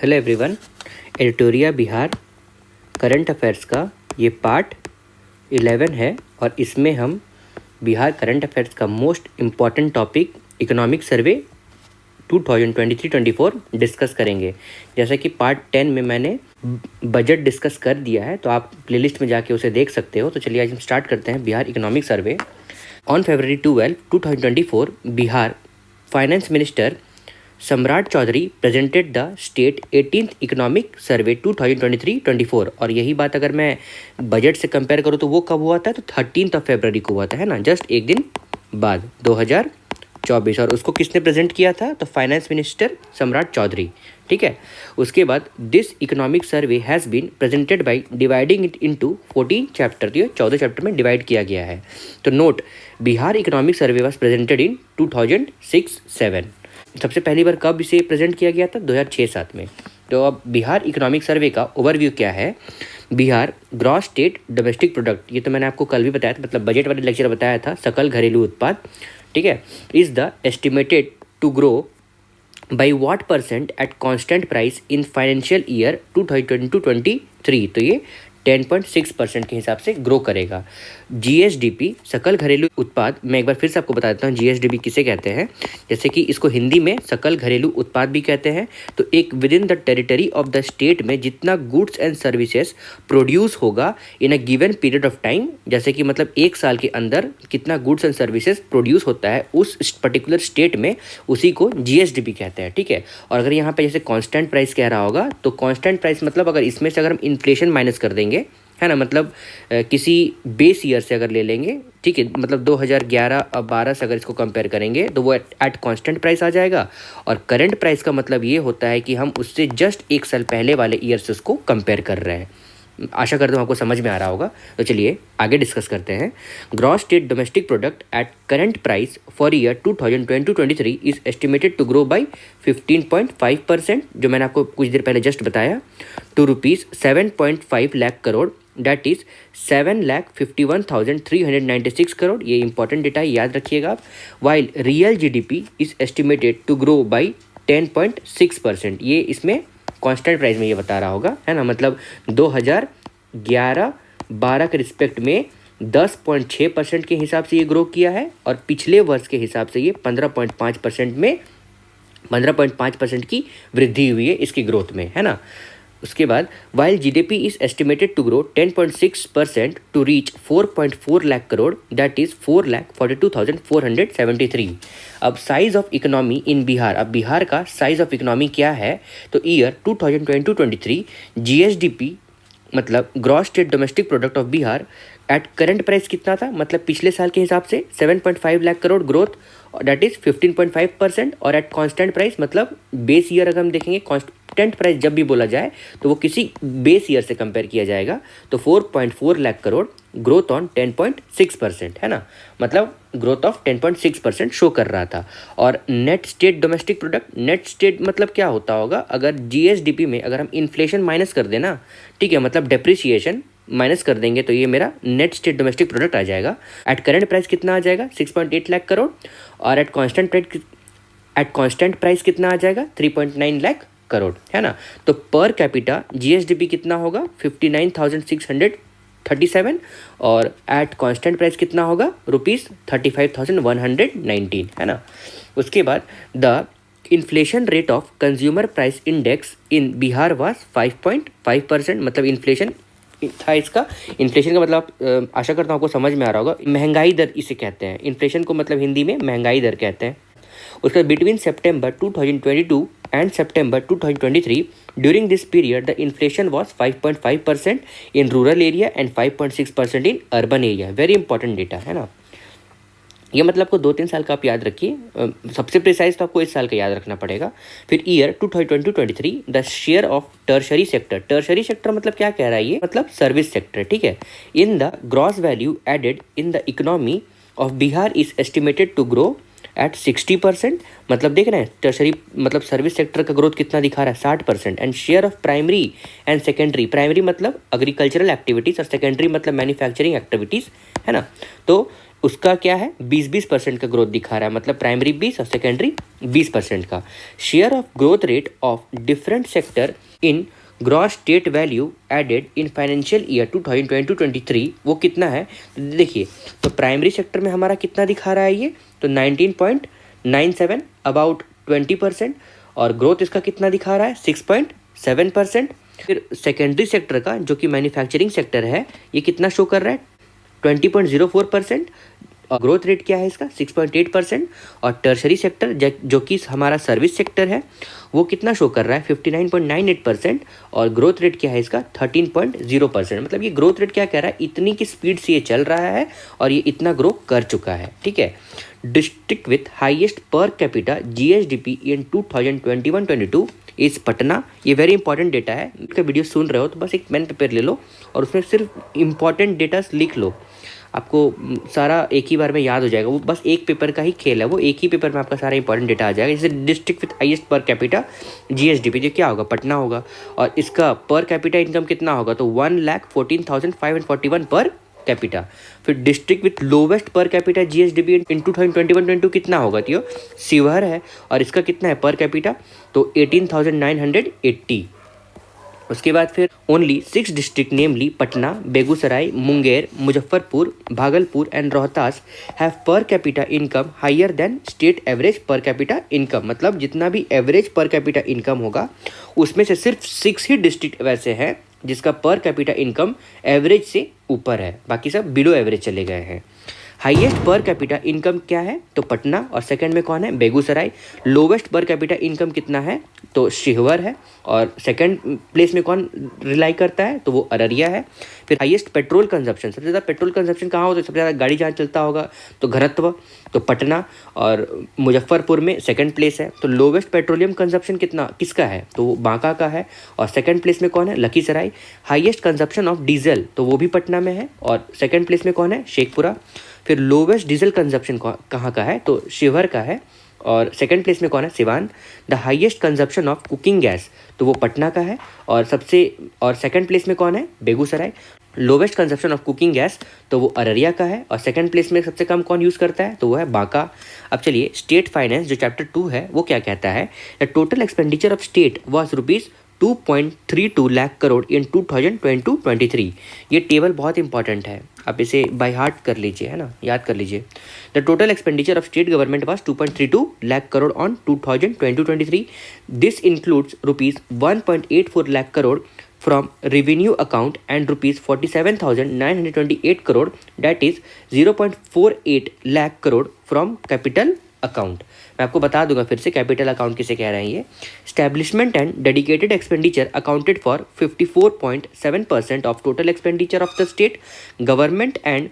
Hello everyone, एडिटोरिया Bihar current affairs का ये पार्ट 11 है और इसमें हम बिहार करंट अफेयर्स का most important topic economic survey 2023-24 discuss करेंगे। जैसा कि पार्ट 10 में मैंने बजट डिस्कस कर दिया है, तो आप प्लेलिस्ट में जाके उसे देख सकते हो। तो चलिए आज हम स्टार्ट करते हैं Bihar economic survey. On February 12, 2024, Bihar finance minister Samrat Choudhary presented the state 18th economic survey 2023-24। और यही बात अगर मैं बजट से कंपेयर करूँ तो वो कब हुआ था, तो 13 फरवरी को हुआ था, है ना, जस्ट एक दिन बाद 2024। और उसको किसने प्रेजेंट किया था, तो फाइनेंस मिनिस्टर सम्राट चौधरी। ठीक है। उसके बाद this economic survey has been presented by dividing it into 14 chapter. तो ये 14 चैप्टर में डिवाइड किया गया है। तो note, Bihar economic survey was presented in 2006-7। सबसे पहली बार कब इसे प्रेजेंट किया गया था, 2006-7 में। तो अब बिहार इकोनॉमिक सर्वे का ओवरव्यू क्या है। Bihar gross state domestic product, ये तो मैंने आपको कल भी बताया था, मतलब बजट वाले लेक्चर बताया था, सकल घरेलू उत्पाद, ठीक है, is the estimated to grow by what percent at constant price in financial year 2022-23। तो ये 10.6% के हिसाब से ग्रो करेगा। जीएसडीपी सकल घरेलू उत्पाद, मैं एक बार फिर से आपको बता देता हूँ जीएसडीपी किसे कहते हैं। जैसे कि इसको हिंदी में सकल घरेलू उत्पाद भी कहते हैं। तो एक within the territory of the state में जितना गुड्स एंड सर्विसेज प्रोड्यूस होगा in a given period of time, जैसे कि मतलब एक साल के अंदर कितना गुड्स एंड सर्विसेज प्रोड्यूस होता है उस पर्टिकुलर स्टेट में, उसी को जीएसडीपी कहते हैं। ठीक है। और अगर यहाँ पे जैसे कांस्टेंट प्राइस कह रहा होगा, तो कांस्टेंट प्राइस मतलब अगर इसमें से अगर हम इन्फ्लेशन माइनस कर देंगे, है ना, मतलब किसी बेस ईयर से अगर ले लेंगे, ठीक है, मतलब 2011 और 12 से अगर इसको कंपेयर करेंगे तो वो एट कांस्टेंट प्राइस आ जाएगा। और करंट प्राइस का मतलब ये होता है कि हम उससे जस्ट एक साल पहले वाले ईयर से उसको कंपेयर कर रहे हैं। आशा करता हूँ आपको समझ में आ रहा होगा। तो चलिए आगे डिस्कस करते हैं। Gross state domestic product at current price for year 2022-23 is estimated to grow by 15.5%, जो मैंने आपको कुछ देर पहले जस्ट बताया, to ₹7.5 lakh crore, that is 7,51,396 crore. ये इंपॉर्टेंट डेटा है, याद रखिएगा आप। While real GDP is estimated to grow by 10.6%। ये इसमें कांस्टेंट प्राइस में ये बता रहा होगा, है ना, मतलब 2011-12 के रिस्पेक्ट में 10.6% के हिसाब से ये ग्रो किया है, और पिछले वर्ष के हिसाब से ये 15.5% की वृद्धि हुई है इसकी ग्रोथ में, है ना। उसके बाद while GDP is estimated to grow 10.6% to reach 4.4 lakh crore, that is 4,42,473। अब size of economy in Bihar, अब बिहार का साइज ऑफ इकोनॉमी क्या है, तो ईयर 2022-23 जीएसडीपी मतलब gross state domestic product of Bihar at current price कितना था, मतलब पिछले साल के हिसाब से 7.5 lakh crore growth, that is 15.5%। और एट कांस्टेंट प्राइस मतलब बेस ईयर अगर हम देखेंगे, कांस्टेंट प्राइस जब भी बोला जाए तो वो किसी बेस ईयर से कंपेयर किया जाएगा, तो 4.4 लाख करोड़, ग्रोथ ऑन 10.6%, है ना, मतलब ग्रोथ ऑफ 10.6% शो कर रहा था। और net state domestic product, net state मतलब क्या होता होगा, अगर जीएसडीपी में अगर हम इन्फ्लेशन माइनस कर देना, ठीक है, मतलब डेप्रिसिएशन माइनस कर देंगे, तो ये मेरा नेट स्टेट डोमेस्टिक प्रोडक्ट आ जाएगा। एट करंट प्राइस कितना आ जाएगा, 6.8 लाख करोड़, और एट कांस्टेंट प्राइस कितना आ जाएगा, 3.9 लाख करोड़, है ना। तो पर कैपिटा जीएसडीपी कितना होगा, 59,637, और एट कांस्टेंट प्राइस कितना होगा, ₹35,119, है ना। उसके बाद the inflation rate of consumer price index in Bihar was 5.5%, मतलब इन्फ्लेशन था इसका। इन्फ्लेशन का मतलब आशा करता हूँ आपको समझ में आ रहा होगा, महंगाई दर इसे कहते हैं। इन्फ्लेशन को मतलब हिंदी में महंगाई दर कहते हैं। उसके बाद between September 2022 and September 2023, during this period the inflation was 5.5% in rural area and 5.6% in urban area. Very important data, है ना। ये मतलब आपको 2-3 साल का आप याद रखिए, सबसे प्रिसाइज तो आपको इस साल का याद रखना पड़ेगा। फिर year 2022-23 the share of tertiary sector, tertiary sector मतलब क्या कह रहा है ये, मतलब सर्विस सेक्टर, ठीक है, in the gross value added in the economy of Bihar is estimated to grow at 60%। मतलब देख रहे हैं टर्शरी मतलब सर्विस सेक्टर का ग्रोथ कितना दिखा रहा है, 60%। And share of primary and secondary, primary मतलब एग्रीकल्चरल एक्टिविटीज़ और सेकेंडरी मतलब मैन्युफैक्चरिंग एक्टिविटीज़, है ना। तो उसका क्या है 20% का ग्रोथ दिखा रहा है, मतलब प्राइमरी 20 और सेकेंडरी 20% का। Share of growth rate of different sector in gross state value added in financial year 2022-23 वो कितना है, तो देखिए तो प्राइमरी सेक्टर में हमारा कितना दिखा रहा है ये, तो 19.97 अबाउट 20%, और ग्रोथ इसका कितना दिखा रहा है 6.7%। फिर सेकेंडरी सेक्टर का जो कि मैन्युफैक्चरिंग सेक्टर है ये कितना शो कर रहा है 20.04%, और ग्रोथ रेट क्या है इसका 6.8%। और टर्शरी सेक्टर जो कि हमारा सर्विस सेक्टर है वो कितना शो कर रहा है 59.98%, और ग्रोथ रेट क्या है इसका 13.0%। मतलब ये ग्रोथ रेट क्या कह रहा है, इतनी की स्पीड से ये चल रहा है और ये इतना ग्रो कर चुका है, ठीक है। District with highest per capita GSDP in 2021-22 इस पटना। ये वेरी इंपॉर्टेंट डेटा है, इसका वीडियो सुन रहे हो तो बस एक पेन पेपर ले लो और उसमें सिर्फ इंपॉर्टेंट डेटा लिख लो, आपको सारा एक ही बार में याद हो जाएगा। वो बस एक पेपर का ही खेल है, वो एक ही पेपर में आपका सारा इंपॉर्टेंट डेटा आ जाएगा। जैसे district with highest per capita GSDP जो क्या होगा पटना होगा, और इसका पर कैपिटा इनकम कितना होगा तो 1,14,541 पर कैपिटा। फिर district with lowest per capita GSDP in 2021-22 कितना होगा तो शिवहर है, और इसका कितना है पर कैपिटा तो 18,980। उसके बाद फिर only 6 district namely Patna, Begusarai, Munger, Muzaffarpur, Bhagalpur and Rohtas have per capita income higher than state average per capita income. मतलब जितना भी एवरेज पर कैपिटा इनकम होगा उसमें से सिर्फ 6 ही डिस्ट्रिक्ट वैसे हैं जिसका पर कैपिटा इनकम एवरेज से ऊपर है, बाकी सब बिलो एवरेज चले गए हैं। हाईएस्ट पर कैपिटा इनकम क्या है तो पटना, और सेकंड में कौन है Begusarai. Lowest per capita income कितना है तो शिवहर है, और सेकंड प्लेस में कौन रिलाई करता है तो वो अररिया है। फिर हाईएस्ट पेट्रोल कंजप्शन, सबसे ज़्यादा पेट्रोल कंजप्शन कहाँ होता है, सबसे ज़्यादा गाड़ी जहाँ चलता होगा तो घरत्व तो पटना, और मुजफ्फरपुर में सेकंड प्लेस है। तो लोवेस्ट पेट्रोलियम कंजप्शन किसका है तो वो बांका का है, और सेकंड प्लेस में कौन है Lakhisarai. Highest consumption of diesel तो वो भी पटना में है, और सेकंड प्लेस में कौन है शेखपुरा। फिर लोवेस्ट डीजल कंजप्शन कहाँ का है तो शिवहर का है, और सेकंड प्लेस में कौन है Siwan. The highest consumption of cooking gas तो वो पटना का है, और सेकंड प्लेस में कौन है Begusarai. Lowest consumption of cooking gas तो वो अररिया का है, और सेकंड प्लेस में सबसे कम कौन यूज़ करता है तो वो है बांका। अब चलिए स्टेट फाइनेंस जो चैप्टर 2 है वो क्या कहता है, the total expenditure of state was ₹2.32 lakh crore in 2022-23। ये टेबल बहुत इंपॉर्टेंट है, आप इसे बाय हार्ट कर लीजिए, है ना, याद कर लीजिए। The total expenditure of state government was 2.32 lakh crore on 2022-23। This includes ₹1.84 lakh crore from revenue account and ₹47,928 crore, that is 0.48 lakh crore from capital account. मैं आपको बता दूंगा फिर से कैपिटल अकाउंट किसे कह रहे हैं ये। Establishment and dedicated expenditure accounted for 54.7% of total expenditure of the state government, and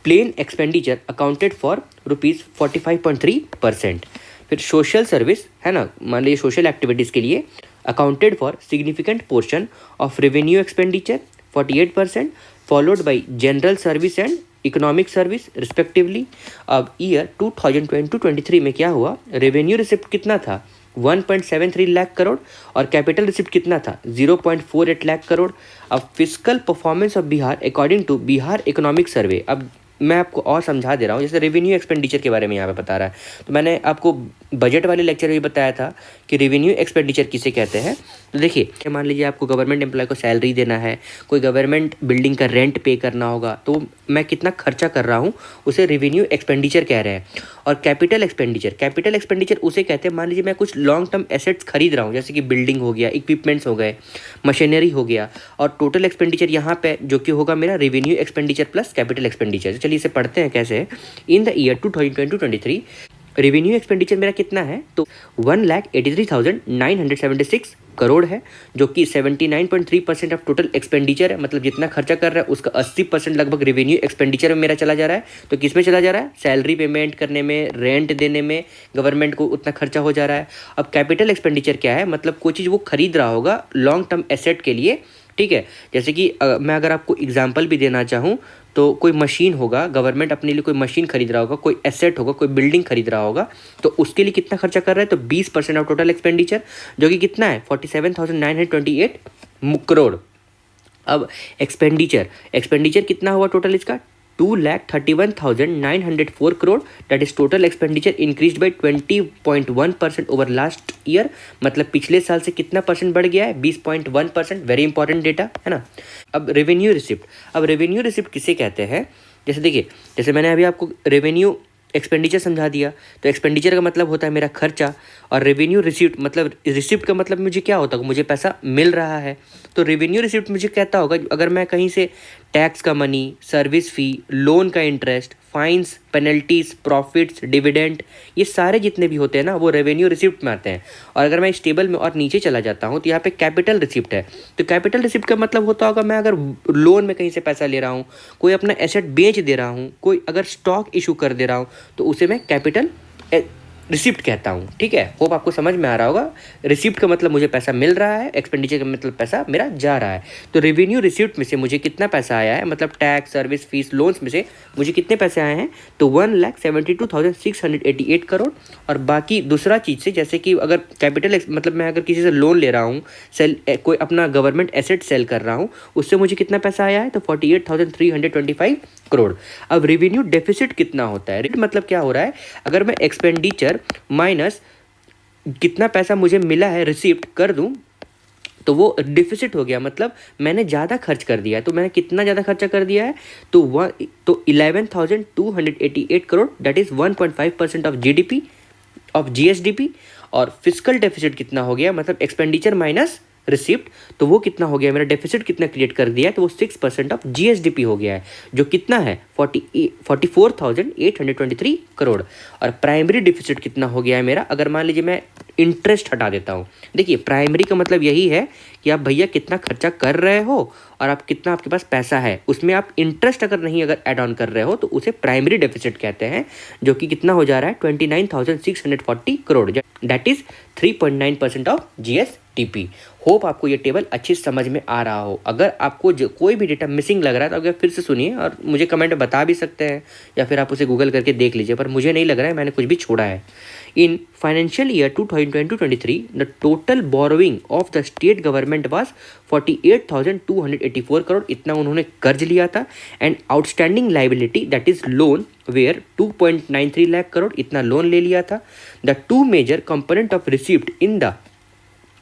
plan expenditure accounted for ₹45.3%। फिर सोशल सर्विस है ना, मान लीजिए सोशल एक्टिविटीज़ के लिए accounted for significant portion of revenue expenditure 48%, followed by general service and economic service respectively. अब year 2022-23 में क्या हुआ, रेवेन्यू रिसिप्ट कितना था 1.73 लाख करोड़, और कैपिटल रिसिप्ट कितना था 0.48 लाख करोड़। अब physical performance of Bihar according to Bihar economic survey. अब मैं आपको और समझा दे रहा हूँ, जैसे रेवेन्यू एक्सपेंडिचर के बारे में यहाँ पे बता रहा है, तो मैंने आपको बजट वाले लेक्चर में भी बताया था कि रेवेन्यू एक्सपेंडिचर किसे कहते हैं। तो देखिए मान लीजिए आपको गवर्नमेंट एम्प्लॉय को सैलरी देना है, कोई गवर्नमेंट बिल्डिंग का रेंट पे करना होगा, तो मैं कितना खर्चा कर रहा हूँ उसे रेवेन्यू एक्सपेंडिचर कह रहे हैं। और कैपिटल एक्सपेंडिचर उसे कहते हैं, मान लीजिए मैं कुछ लॉन्ग टर्म एसेट्स खरीद रहा हूँ, जैसे कि बिल्डिंग हो गया, इक्विपमेंट्स हो गए, मशीनरी हो गया, और टोटल एक्सपेंडिचर यहाँ पे जो कि होगा मेरा revenue expenditure plus capital expenditure. चलिए इसे पढ़ते हैं कैसे। इन द ईयर 2022-23 रेवेन्यू एक्सपेंडिचर मेरा कितना है तो 1,83,976 करोड़ है, जो कि 79.3% ऑफ टोटल एक्सपेंडिचर है। मतलब जितना खर्चा कर रहा है उसका 80% लगभग रेवेन्यू एक्सपेंडिचर में मेरा चला जा रहा है। तो किस में चला जा रहा है, सैलरी पेमेंट करने में, रेंट देने में गवर्नमेंट को उतना खर्चा हो जा रहा है। अब कैपिटल एक्सपेंडिचर क्या है, मतलब कोई चीज़ वो खरीद रहा होगा लॉन्ग टर्म एसेट के लिए, ठीक है। जैसे कि मैं अगर आपको एग्जांपल भी देना चाहूँ तो कोई मशीन होगा, गवर्नमेंट अपने लिए कोई मशीन खरीद रहा होगा, कोई एसेट होगा, कोई बिल्डिंग खरीद रहा होगा, तो उसके लिए कितना खर्चा कर रहा है तो 20% ऑफ टोटल एक्सपेंडिचर, जो कि कितना है 47,928 करोड़। अब एक्सपेंडिचर कितना हुआ टोटल इसका 2,31,904 crore. That is total expenditure increased by 20.1% over last year. मतलब पिछले साल से कितना परसेंट बढ़ गया है? 20.1%. वेरी इंपॉर्टेंट डेटा है ना. अब रेवेन्यू रिसिप्ट. अब रेवेन्यू रिसिप्ट किसे कहते हैं? जैसे देखिए, जैसे मैंने अभी आपको रेवेन्यू एक्सपेंडिचर समझा दिया, तो एक्सपेंडिचर का मतलब होता है मेरा खर्चा, और रेवेन्यू रिसिप्ट मतलब रिसिप्ट का मतलब मुझे क्या होता है? मुझे पैसा मिल रहा है. तो रेवेन्यू रिसिप्ट मुझे कहता होगा अगर मैं कहीं से टैक्स का मनी, सर्विस फ़ी, लोन का interest, fines, penalties, profits, dividend, ये सारे जितने भी होते हैं ना, वो रेवेन्यू रिसिप्ट में आते हैं. और अगर मैं इस टेबल में और नीचे चला जाता हूँ तो यहाँ पे कैपिटल रिसिप्ट है. तो कैपिटल रिसिप्ट का मतलब होता होगा मैं अगर लोन में कहीं से पैसा ले रहा हूँ, कोई अपना एसेट बेच दे रहा हूँ, कोई अगर स्टॉक इशू कर दे रहा हूँ, तो उसे मैं कैपिटल रिसिप्ट कहता हूँ. ठीक है, होप आपको समझ में आ रहा होगा. रिसिप्ट का मतलब मुझे पैसा मिल रहा है, एक्सपेंडिचर का मतलब पैसा मेरा जा रहा है. तो रेवेन्यू रिसिप्ट में से मुझे कितना पैसा आया है, मतलब टैक्स, सर्विस, फीस, लोन्स में से मुझे कितने पैसे आए हैं? तो 1,72,688 करोड़. और बाकी दूसरा चीज़ से, जैसे कि अगर कैपिटल मतलब मैं अगर किसी से लोन ले रहा हूँ, कोई अपना गवर्नमेंट एसेट सेल कर रहा हूँ, उससे मुझे कितना पैसा आया है? तो 48,325 करोड़. अब रेवेन्यू डेफिसिट कितना होता है? मतलब क्या हो रहा है? अगर मैं एक्सपेंडिचर माइनस कितना पैसा मुझे मिला है रिसिप्ट कर दूं, तो वो डिफिसिट हो गया. मतलब मैंने ज़्यादा खर्च कर दिया है. तो मैंने कितना ज़्यादा खर्चा कर दिया है? तो 11,288 crore. That is 1.5% of GDP, of GSDP. और फिजिकल डेफिसिट कितना हो गया? मतलब एक्सपेंडिचर माइनस रिसिप्ट, तो वो कितना हो गया? मेरा डेफिसिट कितना क्रिएट कर दिया है? तो वो 6% ऑफ जीएसडीपी हो गया है, जो कितना है? 44,823 करोड़. और प्राइमरी डिफिसिट कितना हो गया है मेरा? अगर मान लीजिए मैं इंटरेस्ट हटा देता हूँ. देखिए, प्राइमरी का मतलब यही है कि आप भैया कितना खर्चा कर रहे हो और आप कितना आपके पास पैसा है, उसमें आप इंटरेस्ट अगर नहीं अगर ऐड ऑन कर रहे हो तो उसे प्राइमरी डेफिसिट कहते हैं, जो कि कितना हो जा रहा है? 29,640 crore. That is 3.9% of GSDP. Hope आपको ये टेबल अच्छी समझ में आ रहा हो. अगर आपको कोई भी डेटा मिसिंग लग रहा है तो अगर फिर से सुनिए और मुझे कमेंट में बता भी सकते हैं, या फिर आप उसे गूगल करके देख लीजिए, पर मुझे नहीं लग रहा है मैंने कुछ भी छोड़ा है. In financial year 2022-23, the total borrowing of the state government was 48,284 crore. इतना उन्होंने कर्ज लिया था. And outstanding liability that is loan were 2.93 lakh crore. इतना लोन ले लिया था. The two major component of receipt in the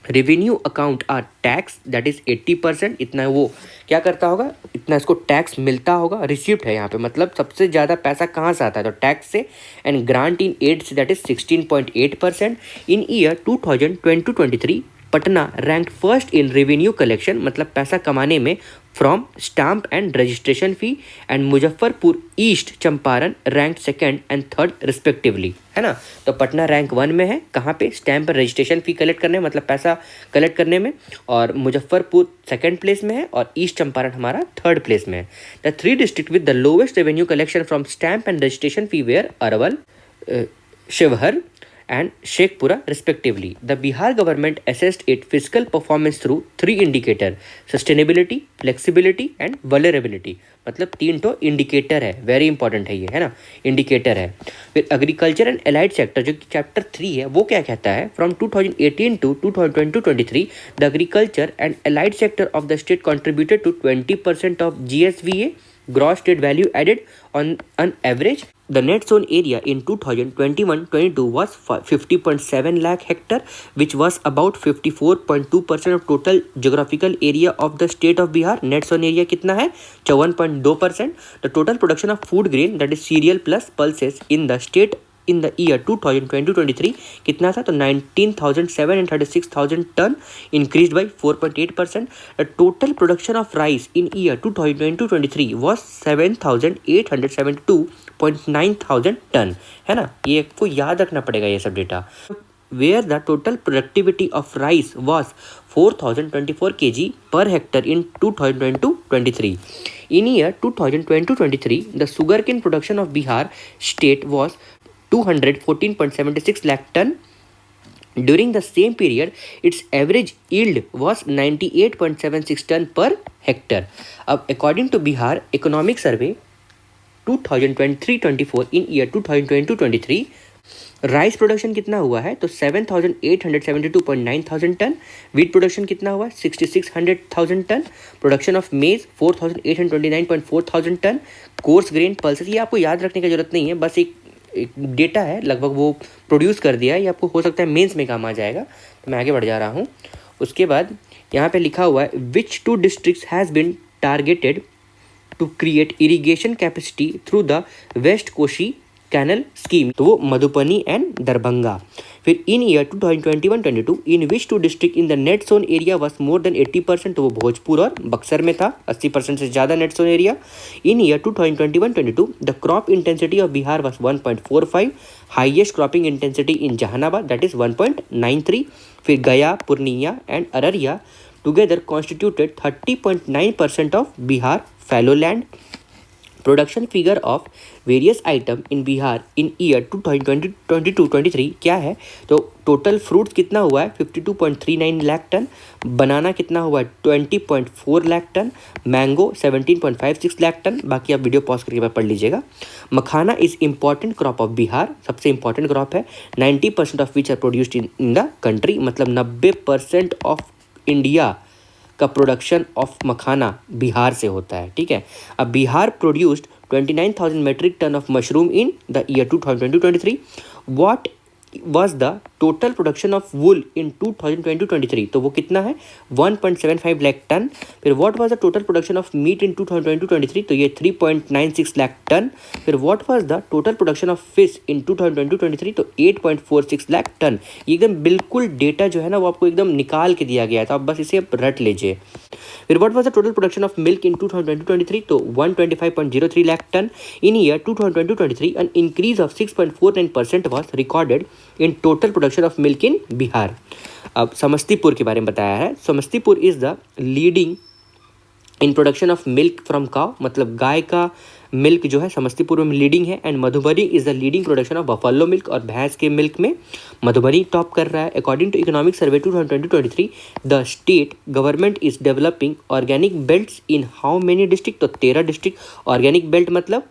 revenue account are tax that is 80%. इतना वो क्या करता होगा? इतना इसको टैक्स मिलता होगा. रिसिप्ट है यहाँ पे, मतलब सबसे ज़्यादा पैसा कहाँ से आता है? तो टैक्स से. एंड ग्रांट इन एड से that is 16.8%. In year 2022-23 Patna rank first in revenue collection, मतलब पैसा कमाने में, from stamp and registration fee. And Muzaffarpur east Champaran rank second and third respectively, है ना. तो पटना रैंक 1 में है. कहाँ पे? स्टैम्प और रजिस्ट्रेशन फी कलेक्ट करने में, मतलब पैसा कलेक्ट करने में. और मुजफ्फरपुर सेकंड प्लेस में है और ईस्ट चंपारण हमारा थर्ड प्लेस में है. The 3 district with the lowest revenue collection from stamp and registration fee were Arwal, Sheohar and Shekhpura respectively. The Bihar government assessed its fiscal performance through 3 indicators: sustainability, flexibility and vulnerability. मतलब 3 तो indicator है. Very important है ये, है ना, indicator है. फिर agriculture and allied sector, जो कि चैप्टर 3 है, वो क्या कहता है? From 2018 to 2022-23 the agriculture and allied sector of the state contributed to 20% of GSVA, gross state value added, on an average. The net zone area in 2021-22 was 50.7 lakh hectare, which was about 54.2% of total geographical area of the state of Bihar. Net zone area कितना है? 54.2%. The total production of food grain, that is cereal plus pulses, in the state in the year 2022-23 कितना था? तो 19,736,000 ton, increased by 4.8%. The total production of rice in year 2022-23 was 7,872.9 thousand ton, है ना. ये आपको याद रखना पड़ेगा ये सब data. Where the total productivity of rice was 4,024 kg per hectare in 2022-23. In year 2022-23, the sugarcane production of Bihar state was 214.76 lakh ton. During the same period, its average yield was 98.76 ton per hectare. अब according to Bihar Economic Survey 2023-24, in year 2022-23, rice production कितना हुआ है, तो 7,872.9 ton. Wheat production कितना हुआ, 6,600 ton. Production of मेज 4,829.4 ton. Coarse grain pulses, ये आपको याद रखने की जरूरत नहीं है, बस एक डेटा है, लगभग वो प्रोड्यूस कर दिया है, ये आपको हो सकता है मेंस में काम आ जाएगा। तो मैं आगे बढ़ जा रहा हूँ। उसके बाद यहाँ पे लिखा हुआ है which 2 districts has been targeted to create irrigation capacity through the west Kosi canal scheme, तो वो मधुबनी एंड दरभंगा। फिर in year 2021-22 in which 2 district in the net sown area was more than 80%, तो वो भोजपुर और बक्सर में था, 80% से ज़्यादा net sown area. In year 2021-22 the crop intensity of Bihar was 1.45, highest cropping intensity in Jehanabad that is 1.93। फिर Gaya, Purnia and Araria together constituted 30.9% of Bihar fallow land. Production figure of various item in Bihar in year 2022-23 क्या है, तो टोटल फ्रूट्स कितना हुआ है 52.39 lakh ton, बनाना कितना हुआ है 20.4 lakh tonne, mango 17.56 lakh tonne. बाकी आप वीडियो पॉज करके पढ़ लीजिएगा। Makhana is important crop of Bihar, सबसे इंपॉर्टेंट क्रॉप है, 90% of which are produced in the country, मतलब 90% ऑफ इंडिया का प्रोडक्शन ऑफ मखाना बिहार से होता है। ठीक है, अब Bihar produced 29,000 metric tonne of mushroom in the year 2022-23। What was the total production of wool in 2022-23, तो वो कितना है 1.75 लाख टन। फिर what was the total production of meat in 2022-23, तो ये 3.96 लाख टन। फिर what was the total production of fish in 2022-23, तो 8.46 lakh ton. ये एकदम बिल्कुल डेटा जो है ना वो आपको एकदम निकाल के दिया गया है, तो आप बस इसे रट लीजिए। फिर what was the total production of milk in 2022-23, तो 125.03 lakh ton. in year 2022-23 an increase of 6.49% was recorded in total production of milk in Bihar. अब समस्तीपुर के बारे में बताया है। Samastipur is the leading in production of milk from cow, मतलब गाय का milk जो है समस्तीपुर में लीडिंग है। And Madhubani is the leading production of buffalo milk, और भैंस के मिल्क में मधुबनी टॉप कर रहा है। According to economic survey 2022-23 the state government is developing organic belts in how many district, तो 13 डिस्ट्रिक्ट। ऑर्गेनिक बेल्ट मतलब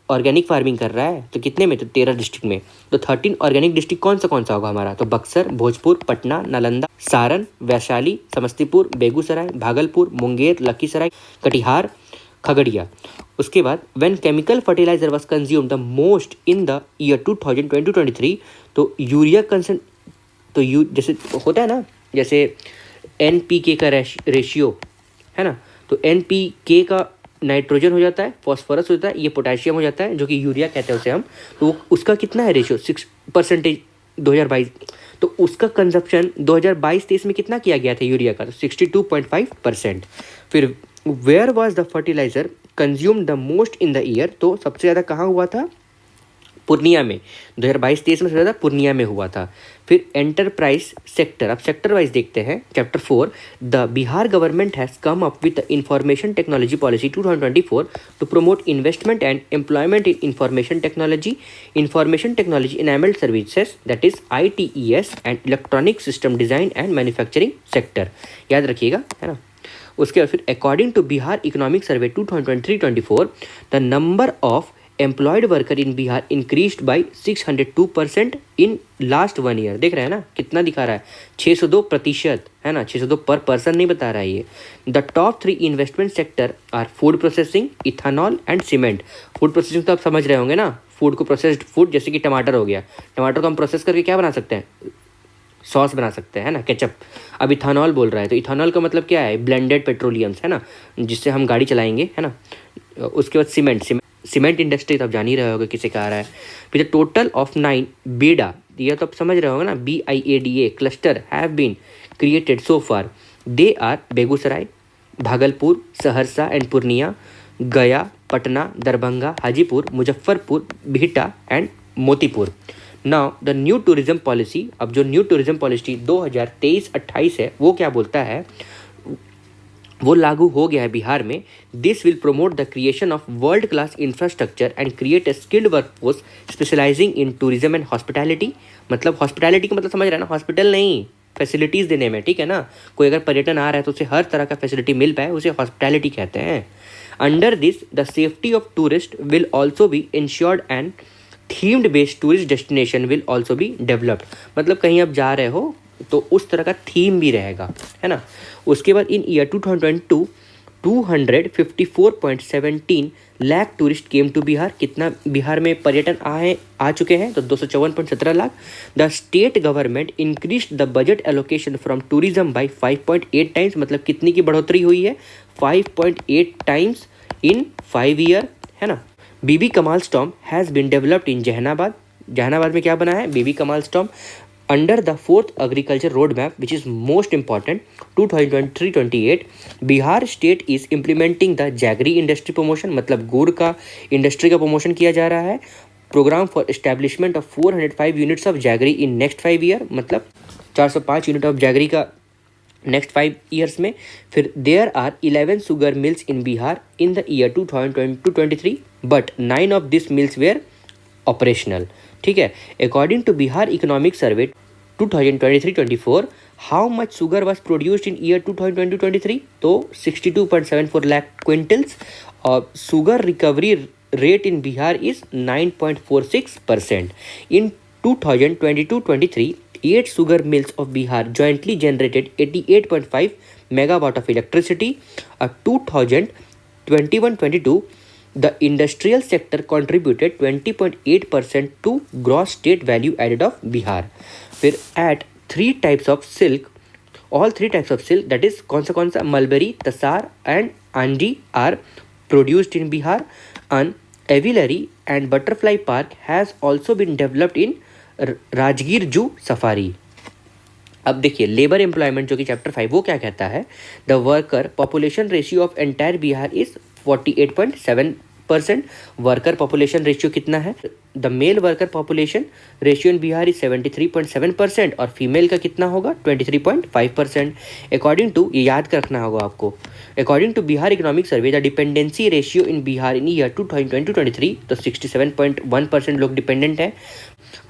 ऑर्गेनिक फार्मिंग कर रहा है, तो कितने में, तो 13 डिस्ट्रिक्ट में। तो 13 ऑर्गेनिक डिस्ट्रिक्ट कौन सा होगा हमारा, तो बक्सर, भोजपुर, पटना, नालंदा, सारण, वैशाली, समस्तीपुर, बेगूसराय, भागलपुर, मुंगेर, लखीसराय, कटिहार, खगड़िया। उसके बाद when chemical fertiliser was consume the most in the year 2022-23, तो यूरिया कंसेंट, तो जैसे होता है ना, जैसे NPK का रेशियो है ना, तो NPK का नाइट्रोजन हो जाता है, फॉस्फोरस हो जाता है, ये पोटेशियम हो जाता है, जो कि यूरिया कहते हैं उसे हम, तो वो उसका कितना है रेशियो 6% 2022, तो उसका कंजप्शन 2022-23 में कितना किया गया था यूरिया का, तो 62.5%। फिर where was the fertiliser consume the most in the year, तो सबसे ज़्यादा कहाँ हुआ था, पूर्णिया में। 2022-23 में सबसे ज़्यादा पूर्णिया में हुआ था। फिर एंटरप्राइज सेक्टर, अब सेक्टर वाइज देखते हैं। Chapter 4 the Bihar government has come up with information technology policy 2024 to promote investment and employment in information technology enabled services that is ITES and electronic system design and manufacturing sector, याद रखिएगा, है ना। उसके बाद फिर according to Bihar economic survey 2023-24 the number of employed worker in Bihar increased by 602% in last 1 year. देख रहे हैं ना कितना दिखा रहा है, 602% है ना, 602 पर पर्सन नहीं बता रहा है ये। The top 3 investment sector are food processing, ethanol and cement. Food processing तो आप समझ रहे होंगे ना, फूड को प्रोसेस्ड फूड, जैसे कि टमाटर हो गया, टमाटर को हम प्रोसेस करके क्या बना सकते हैं, सॉस बना सकते हैं, है ना, केचप। अब इथेनॉल बोल रहा है, तो इथेनॉल का मतलब क्या है, ब्लेंडेड पेट्रोलियम्स, है ना, जिससे हम गाड़ी चलाएंगे, है ना। उसके बाद सीमेंट इंडस्ट्री तो आप जान ही रहे होगे किसे कहा रहा है। फिर टोटल ऑफ 9 बीडा, ये तो आप समझ रहे होगे ना, BIADA cluster have been created so far. They are Begusarai, Bhagalpur, Saharsa and Purnia, Gaya, Patna, Darbhanga, Hajipur, Muzaffarpur, Bihta and Motipur. Now the new tourism policy, अब जो न्यू टूरिज्म पॉलिसी 2023-28 है वो क्या बोलता है, वो लागू हो गया है बिहार में। This will promote the creation of world class infrastructure and create a skilled workforce specialising in tourism and hospitality. मतलब हॉस्पिटैलिटी का मतलब समझ रहे हैं ना, हॉस्पिटल नहीं, फैसिलिटीज़ देने में, ठीक है ना। कोई अगर पर्यटन आ रहा है तो उसे हर तरह का फैसिलिटी मिल पाए, उसे हॉस्पिटैलिटी कहते हैं। Under this the safety of tourist will also be insured and themed based tourist destination will also be developed, मतलब कहीं आप जा रहे हो तो उस तरह का थीम भी रहेगा, है ना। उसके बाद in year 2022 254.17 lakh tourist came to Bihar, कितना बिहार में पर्यटन आ चुके हैं, तो 254.17 lakh. The state government increase the budget allocation from tourism by 5.8 times, मतलब कितनी की बढ़ोतरी हुई है, 5.8 टाइम्स इन 5 ईयर, है ना। Bibi Kamal storm has been developed in Jehanabad, Jehanabad में क्या बना है, Bibi Kamal storm. Under the fourth agriculture roadmap, which is most important, 2023-28, Bihar state is implementing the jaggery industry promotion, मतलब गुड़ का इंडस्ट्री का प्रमोशन किया जा रहा है। Programme for establishment of 405 units of jaggery in next 5 year, मतलब 405 यूनिट ऑफ जैगरी का नेक्स्ट 5 ईयर्स में। फिर there are 11 sugar mills in Bihar in the year 2022-23, but 9 of this mills were operational, ठीक है। According to Bihar economic survey 2023-24, how much sugar was produced in year 2022-23, तो 62.74 lakh quintals. और sugar recovery rate in Bihar is 9.46%। In 2022-23, 8 sugar mills of Bihar jointly generated 88.5 megawatt of electricity. 2021-22, the industrial sector contributed 20.8% to gross state value added of Bihar. फिर at 3 types of silk, all 3 types of silk, that is कौन सा mulberry, tasar and andi are produced in Bihar. An aviary and butterfly park has also been developed in Rajgir zoo safari. अब देखिए labour employment जो कि chapter 5 वो क्या कहता है, the worker population ratio of entire Bihar is 48.7%। Worker population ratio कितना है, the male worker population ratio in Bihar is 73.7% और फीमेल का कितना होगा 23.5%। अकॉर्डिंग टू, ये याद रखना होगा आपको, according to Bihar economic survey the dependency ratio in Bihar in year 2022-23, तो 67.1% लोग डिपेंडेंट है।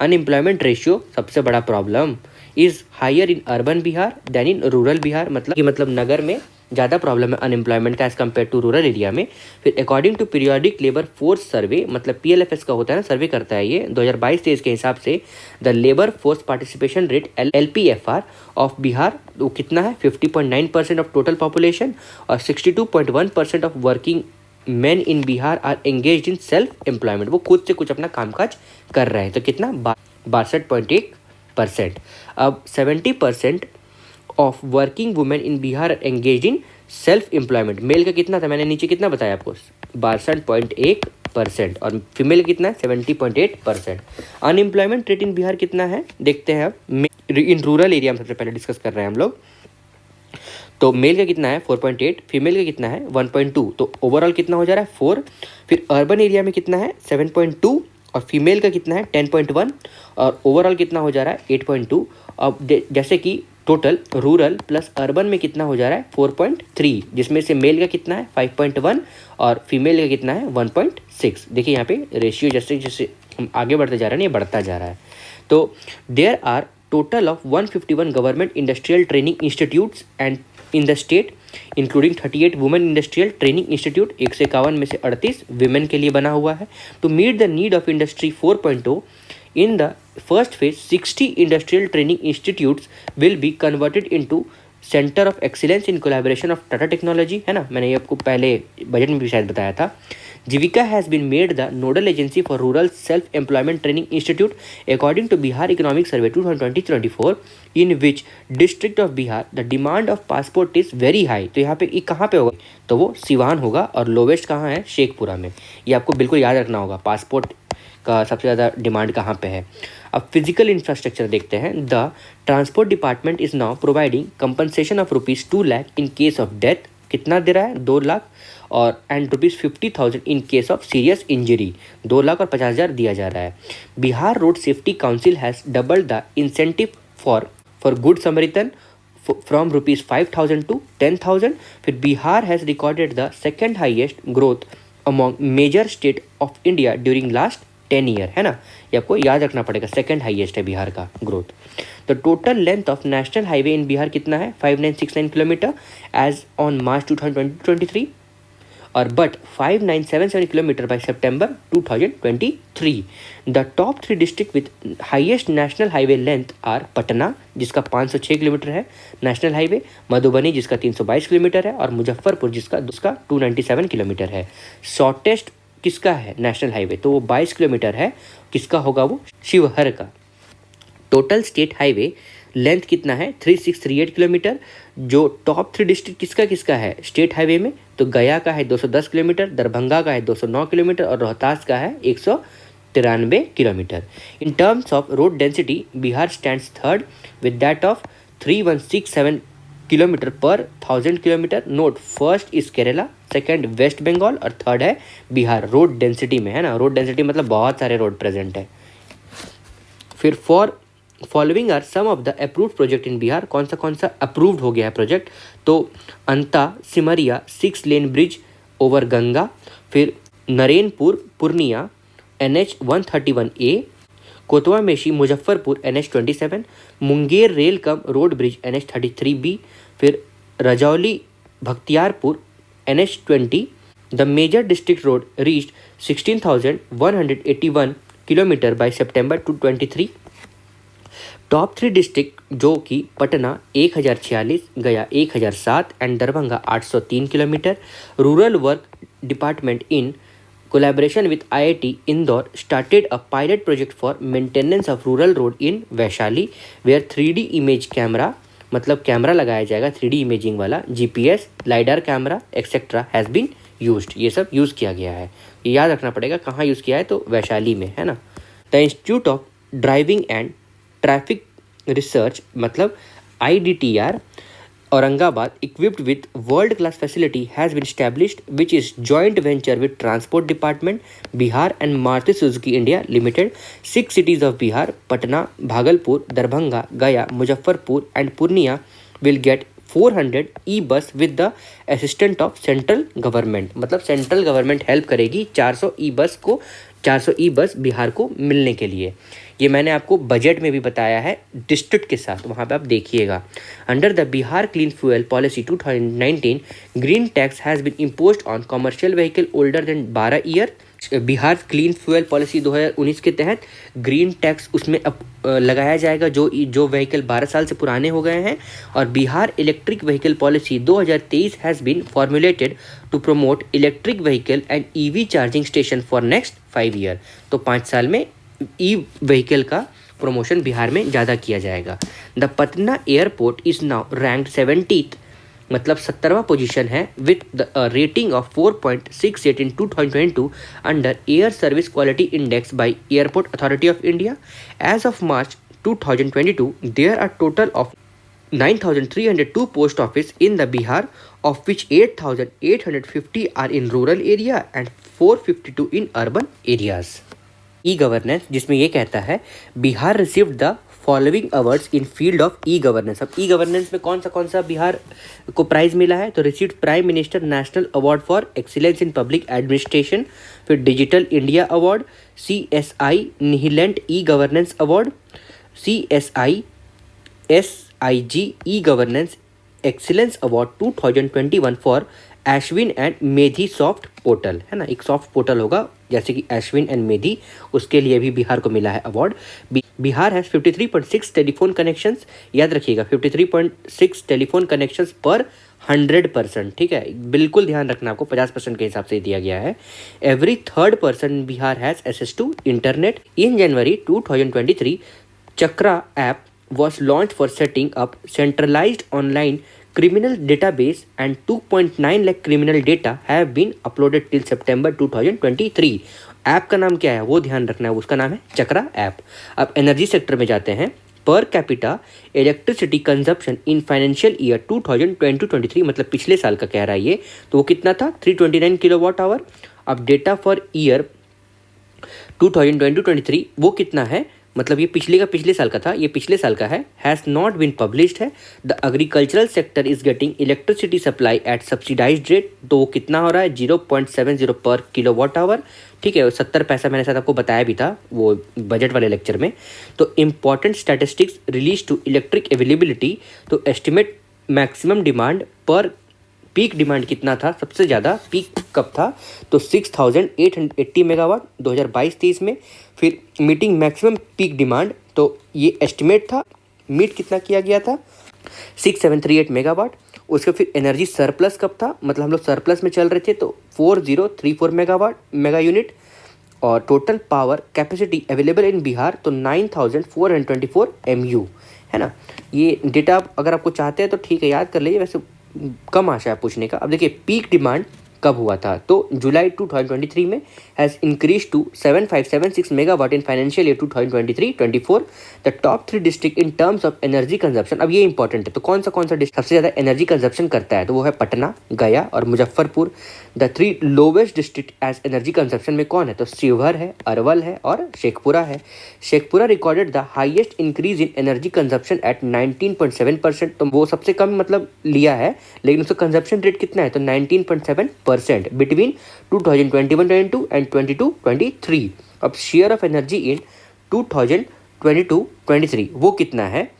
अनएम्प्लॉयमेंट रेशियो सबसे बड़ा problem is higher in urban Bihar than in rural Bihar, मतलब नगर में ज़्यादा प्रॉब्लम है अनएम्प्लॉयमेंट का as compare to rural area में। फिर according to periodic labour force survey, मतलब PLFS का होता है ना, सर्वे करता है ये 2022-23 के हिसाब से, the labour force participation rate LPFR of Bihar वो कितना है 50.9% ऑफ टोटल पॉपुलेशन और 62.1% of working men in Bihar are engaged in self employment, वो खुद से कुछ अपना कामकाज कर रहे हैं, तो कितना 62.1%। अब 70% of working women in Bihar engage in self employment, male का कितना था मैंने नीचे कितना बताया आपको 62.1% और फीमेल का कितना है 70.8%। अनएम्प्लॉयमेंट रेट इन बिहार कितना है देखते हैं अब, इन रूरल एरिया में सबसे पहले डिस्कस कर रहे हैं हम लोग। तो मेल का कितना है 4.8, फीमेल का कितना है 1.2, तो ओवरऑल कितना हो जा रहा है 4। फिर अर्बन एरिया में कितना है 7.2 और फीमेल का कितना है 10.1 और ओवरऑल कितना हो जा रहा है 8.2। अब जैसे कि टोटल रूरल प्लस अर्बन में कितना हो जा रहा है 4.3, जिसमें से मेल का कितना है 5.1 और फीमेल का कितना है 1.6। देखिए यहाँ पे रेशियो जैसे जैसे हम आगे बढ़ते जा रहे हैं ये बढ़ता जा रहा है। तो there are total of 151 government industrial training institutes and in the state including 38 women industrial training institute, 151 में से 38 वुमेन के लिए बना हुआ है। To meet the need of industry 4.0 in the first phase 60 industrial training institutes will be converted into center of excellence in collaboration of Tata Technology, है ना, मैंने ये आपको पहले बजट में भी शायद बताया था। जीविका has been made the nodal agency for rural self employment training institute according to Bihar Economic Survey 2020-24, in which district of Bihar the demand of passport is very high। तो यहाँ पे ये कहाँ पे होगा, तो वो सिवान होगा और लोवेस्ट कहाँ है शेखपुरा में। ये आपको बिल्कुल याद रखना होगा, पासपोर्ट का सबसे ज़्यादा डिमांड कहाँ पे है। अब फिजिकल इंफ्रास्ट्रक्चर देखते हैं। The transport department is now providing compensation of ₹2 lakh in case of death, कितना दे रहा है 2 लाख, और and ₹50,000 in case of serious injury, 2 lakh और 50,000 दिया जा रहा है। Bihar road safety council has doubled the incentive for good Samaritan from ₹5,000 to 10,000। फिर Bihar has recorded the second highest growth among major state of India during last 10 year, है ना, ये आपको याद रखना पड़ेगा, सेकेंड हाईएस्ट है बिहार का ग्रोथ। तो total length of national highway in Bihar कितना है 5969 किलोमीटर एज ऑन मार्च 2023। और but 5977 kilometre by September 2023। The top 3 district with highest national highway length are Patna जिसका 506 किलोमीटर है नेशनल हाईवे, मधुबनी जिसका 322 किलोमीटर है और मुजफ्फरपुर जिसका 297 किलोमीटर है। शॉर्टेस्ट किसका है नेशनल हाईवे, तो वो 22 किलोमीटर है, किसका होगा वो, शिवहर का। टोटल स्टेट हाईवे लेंथ कितना है, 3638 किलोमीटर। जो टॉप 3 डिस्ट्रिक्ट किसका किसका है स्टेट हाईवे में, तो गया का है 210 किलोमीटर, दरभंगा का है 209 किलोमीटर और रोहतास का है 193 kilometre. In terms of road density Bihar stands third with that of 3167 kilometre per 1000 kilometre. Note, first is Kerala, second West Bengal और थर्ड है बिहार रोड डेंसिटी में, है ना। रोड डेंसिटी मतलब बहुत सारे रोड प्रेजेंट है। फिर following are some of the approved project in Bihar. कौन सा अप्रूव्ड हो गया है प्रोजेक्ट, तो Aunta Simaria 6 lane bridge over Ganga, फिर Narenpur Purnia NH 131A, Kotwa Mehsi Muzaffarpur NH 27, Munger rail cum road bridge NH 33B, फिर Rajauli Bakhtiyarpur NH 20। The major district road reached 16,181 kilometre by September 2023। Top 3 district जो कि Patna 1046, Gaya 1007 and Darbhanga 803 kilometre. Rural work department in collaboration with IIT Indore started a pilot project for maintenance of rural road in Vaishali where 3D image camera, मतलब camera लगाया जाएगा 3D imaging वाला, GPS, lidar camera etcetera has been used. ये सब use किया गया है, ये याद रखना पड़ेगा कहाँ यूज़ किया है, तो वैशाली में, है ना। The institute of driving and traffic research मतलब IDTR Aurangabad equipped with world class facility has been established which is joint venture with Transport Department Bihar and Maruti Suzuki India Limited. 6 cities of Bihar, Patna, Bhagalpur, Darbhanga, Gaya, Muzaffarpur and Purnia will get 400 e-bus with the assistant of central government। मतलब central government help करेगी 400 e-bus Bihar को मिलने के लिए। ये मैंने आपको budget में भी बताया है डिस्ट्रिक्ट के साथ, वहाँ पे आप देखिएगा। Under the Bihar clean fuel policy 2019 green tax has been imposed on commercial vehicle older than 12 year. Bihar clean fuel policy 2019 के तहत ग्रीन टैक्स उसमें लगाया जाएगा जो व्हीकल 12 साल से पुराने हो गए हैं। और Bihar electric vehicle policy 2023 has been formulated to promote electric vehicle and EV charging station for next 5 year. तो 5 साल में ई व्हीकल का प्रमोशन बिहार में ज़्यादा किया जाएगा। The Patna airport is now ranked 70th, मतलब 70वां पोजीशन है with the rating of 4.68 in 2022 under air service quality index by airport authority of India. As of March 2022 there are total of 9,302 post office in the Bihar, of which 8,850 are in rural area and 452 in urban areas। E governance जिसमें ये कहता है Bihar received the following awards in field of e governance. अब e governance में कौन सा बिहार को prize मिला है, तो received prime minister national award for excellence in public administration, फिर digital India award, CSI Nihilent e governance award, CSI SIG e governance excellence award 2021 for Ashwin and Medhi soft portal, है ना। एक सॉफ्ट पोर्टल होगा जैसे कि अश्विन एंड मेधी, उसके लिए भी बिहार को मिला है award. Bihar has 53.6 telephone connections, याद रखिएगा 53.6 टेलीफोन कनेक्शंस पर 100%, ठीक है, बिल्कुल ध्यान रखना, आपको 50% के हिसाब से दिया गया है। Every third person Bihar has access to internet. In January 2023 Chakra app was launched for setting up centralized online criminal database and 2.9 lakh criminal data have been uploaded till September 2023। App का नाम क्या है वो ध्यान रखना है, उसका नाम है चक्रा ऐप। अब एनर्जी सेक्टर में जाते हैं। पर कैपिटा इलेक्ट्रिसिटी कंजप्शन इन फाइनेंशियल ईयर 2022-23, मतलब पिछले साल का कह रहा है ये, तो वो कितना था 329 किलोवाट आवर। अब डेटा फॉर ईयर 2022-23 वो कितना है, मतलब ये पिछले साल का था, ये पिछले साल का है, हैज़ नॉट बीन पब्लिश्ड है। The agricultural sector is getting electricity supply at subsidised rate, तो वो कितना हो रहा है 0.70 पर किलोवाट आवर, ठीक है। 70 पैसा मैंने साथ आपको बताया भी था वो बजट वाले लेक्चर में। तो important statistics release to electric availability, तो एस्टिमेट मैक्सिमम डिमांड पर पीक डिमांड कितना था, सबसे ज़्यादा पीक कब था, तो 6880 मेगावाट 2022-23 में। फिर मीटिंग मैक्सिमम पीक डिमांड, तो ये एस्टिमेट था, मीट कितना किया गया था, 6738 मेगावाट। उसके फिर एनर्जी सरप्लस कब था, मतलब हम लोग सरप्लस में चल रहे थे, तो 4034 मेगा यूनिट। और total power capacity available in Bihar तो 9424 MU है ना। ये डेटा अगर आपको चाहते हैं तो ठीक है, याद कर लीजिए, वैसे कम आशा है पूछने का। अब देखिए पीक डिमांड कब हुआ था, तो जुलाई 2023 में has increase to 7576 megawatt in financial year 2023-24। The top 3 district in terms of energy consumption, अब ये इंपॉर्टेंट है, तो कौन सा डिस्ट्रिक्ट सबसे ज़्यादा एनर्जी कंजप्शन करता है, तो वो है पटना, गया और Muzaffarpur. The 3 lowest district as energy consumption में कौन है, तो शिवहर है, अरवल है और शेखपुरा है। Sheikhpura recorded the highest increase in energy consumption at 19.7%, तो वो सबसे कम मतलब लिया है, लेकिन उसका कंजप्शन रेट कितना है, तो 19.7% बिटवीन 2021-22 एंड 22-23। अब शेयर ऑफ एनर्जी इन 2022-23 वो कितना है,